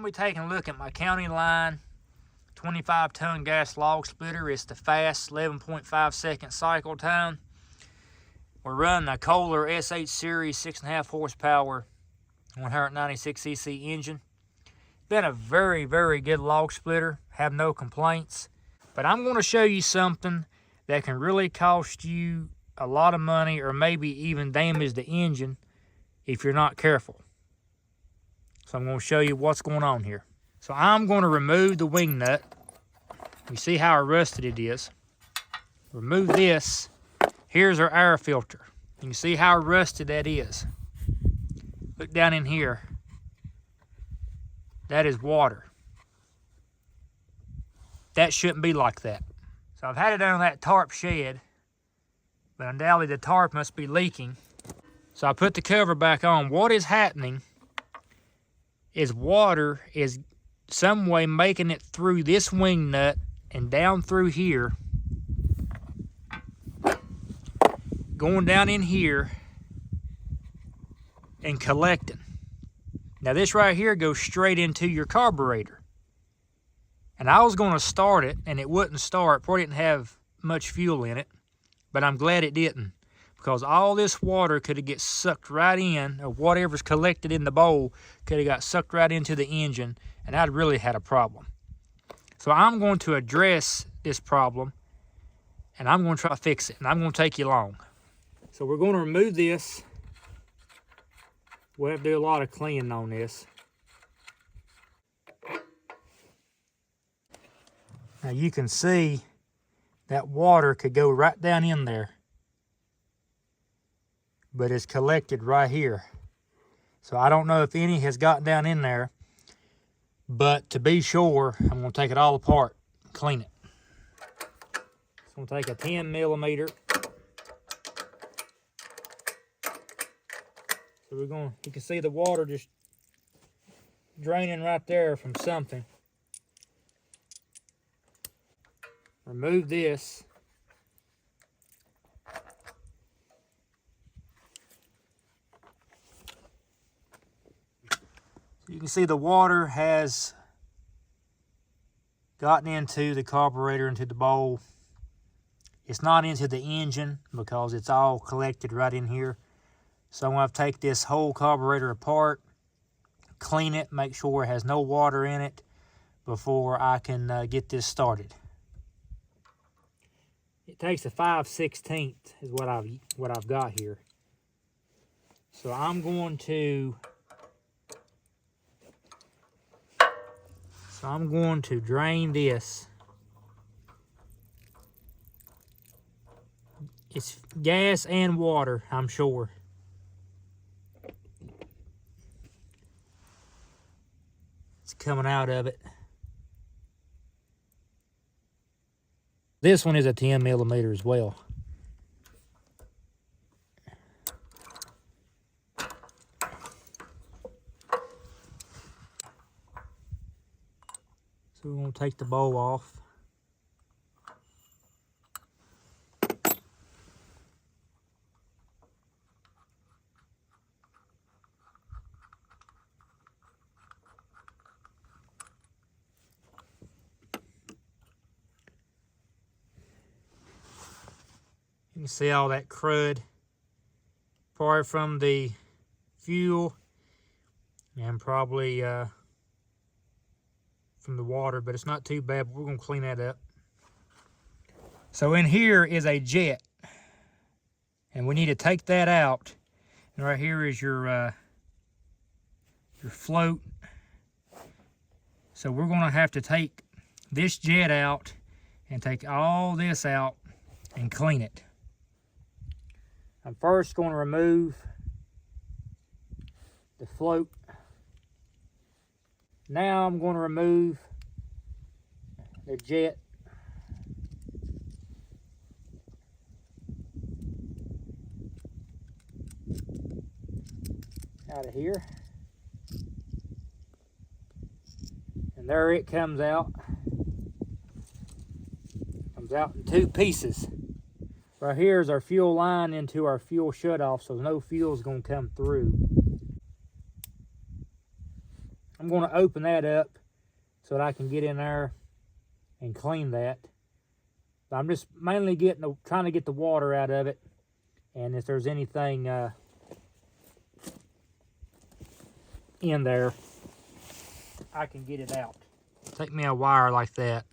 going to be taking a look at my CountyLine 25-ton gas log splitter. It's the fast 11.5 second cycle time. We're running a KOHLER SH series 6.5 horsepower 196cc engine. Been a very, very good log splitter. Have no complaints. But I'm going to show you something that can really cost you a lot of money, or maybe even damage the engine if you're not careful. So I'm going to show you what's going on here. So I'm going to remove the wing nut. You see how rusted it is. Remove this. Here's our air filter. You can see how rusted that is. Look down in here. That is water. That shouldn't be like that. So I've had it on that tarp shed, but undoubtedly the tarp must be leaking. So I put the cover back on. What is happening is water is some way making it through this wing nut and down through here, going down in here and collecting. Now this right here goes straight into your carburetor. And I was going to start it, and it wouldn't start. Probably didn't have much fuel in it, but I'm glad it didn't, because all this water could have get sucked right in, or whatever's collected in the bowl could have got sucked right into the engine, and I'd really had a problem. So I'm going to address this problem, and I'm going to try to fix it, and I'm going to take you along. So we're going to remove this. We'll have to do a lot of cleaning on this. Now you can see that water could go right down in there, but it's collected right here. So I don't know if any has gotten down in there, but to be sure, I'm going to take it all apart and clean it. So I'm going to take a 10mm. So you can see the water just draining right there from something. Remove this. So you can see the water has gotten into the carburetor, into the bowl. It's not into the engine because it's all collected right in here. So I'm going to take this whole carburetor apart, clean it, make sure it has no water in it before I can get this started. It takes a 5/16 is what I've got here. So I'm going to drain this. It's gas and water, I'm sure. It's coming out of it. This one is a 10mm as well. So we're going to take the bowl off. You can see all that crud, probably from the fuel and probably from the water, but it's not too bad. But we're going to clean that up. So in here is a jet, and we need to take that out. And right here is your float. So we're going to have to take this jet out and take all this out and clean it. I'm first going to remove the float. Now I'm going to remove the jet. Out of here. And there it comes out. Comes out in two pieces. Right here is our fuel line into our fuel shutoff, so no fuel is going to come through. I'm going to open that up so that I can get in there and clean that. But I'm just mainly trying to get the water out of it, and if there's anything in there, I can get it out. Take me a wire like that.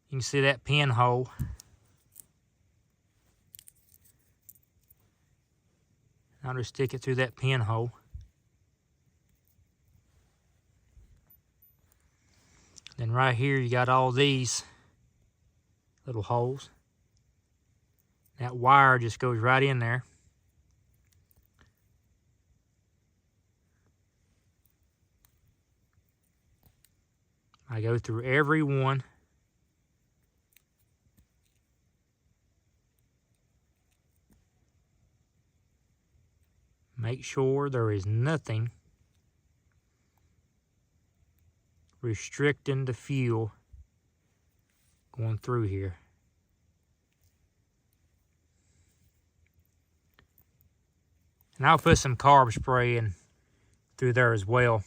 You can see that pinhole. I'll just stick it through that pinhole. Then right here you got all these little holes. That wire just goes right in there. I go through every one. Make sure there is nothing restricting the fuel going through here. And I'll put some carb spray in through there as well.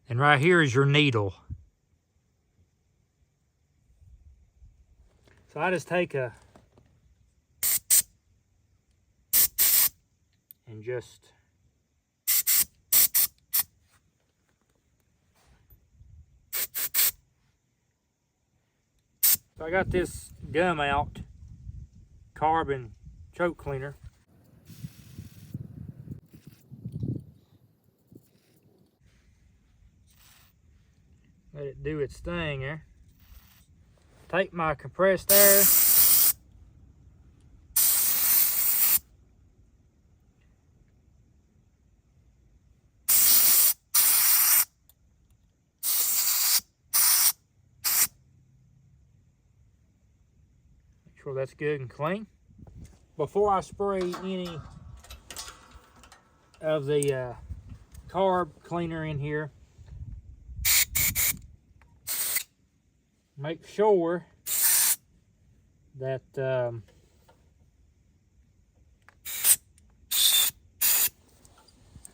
And right here is your needle. So I just take and just so I got this gum out, carbon choke cleaner. Let it do its thing there. Take my compressed air. Make sure that's good and clean. Before I spray any of the carb cleaner in here, make sure that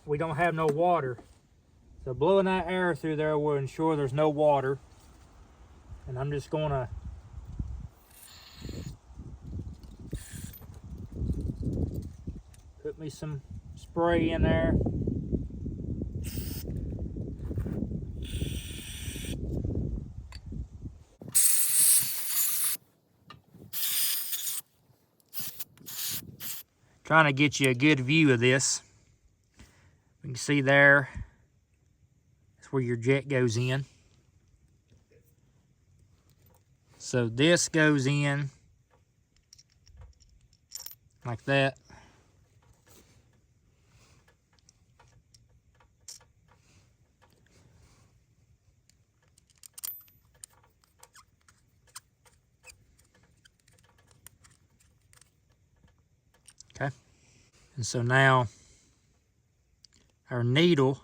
we don't have no water. So blowing that air through there will ensure there's no water. And I'm just gonna put me some spray in there. Trying to get you a good view of this. You can see there, that's where your jet goes in. So this goes in like that. Okay. And so now our needle,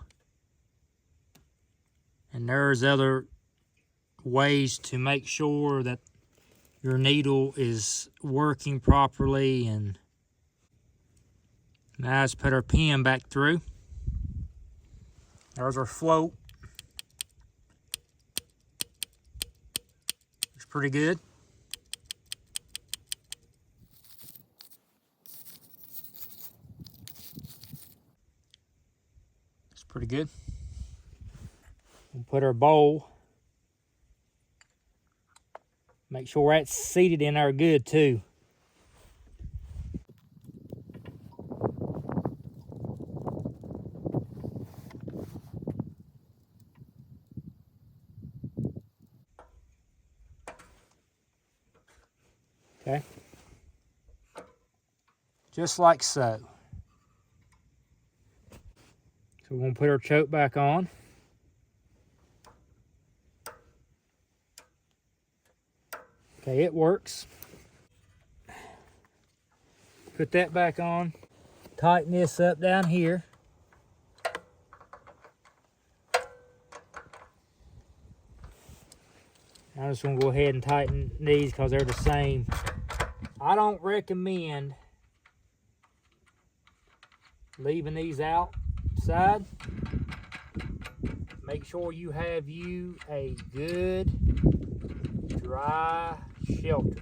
and there's other ways to make sure that your needle is working properly. And now let's put our pin back through. There's our float. Looks pretty good. Pretty good. We'll put our bowl. Make sure that's seated in there good too. Okay. Just like so. So we're going to put our choke back on. Okay, it works. Put that back on. Tighten this up down here. I'm just going to go ahead and tighten these because they're the same. I don't recommend leaving these out side. Make sure you have you a good dry shelter.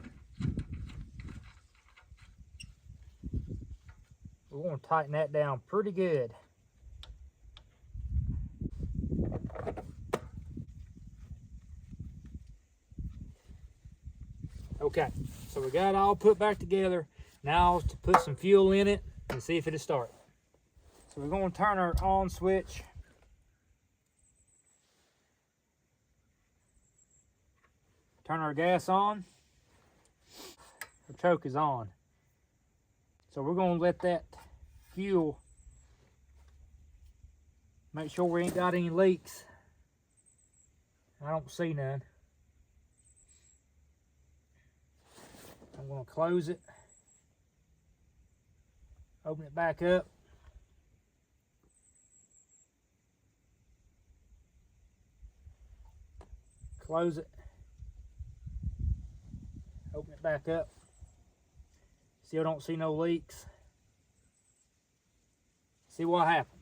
We're going to tighten that down pretty good. Okay, so we got it all put back together. Now to put some fuel in it and see if it'll start. So we're going to turn our on switch. Turn our gas on. The choke is on. So we're going to let that fuel, make sure we ain't got any leaks. I don't see none. I'm going to close it. Open it back up. Close it. Open it back up. Still don't see no leaks. See what happens.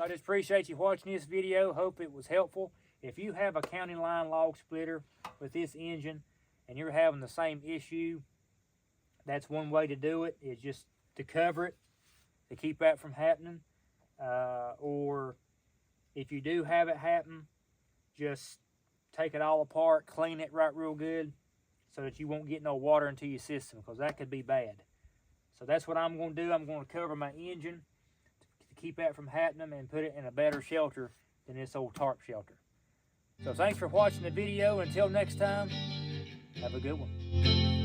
I just appreciate you watching this video. Hope it was helpful. If you have a CountyLine log splitter with this engine and you're having the same issue, that's one way to do it, is just to cover it, to keep that from happening. Or if you do have it happen, just take it all apart, clean it right real good so that you won't get no water into your system, because that could be bad. So that's what I'm going to do. I'm going to cover my engine to keep that from happening and put it in a better shelter than this old tarp shelter. So thanks for watching the video. Until next time, have a good one.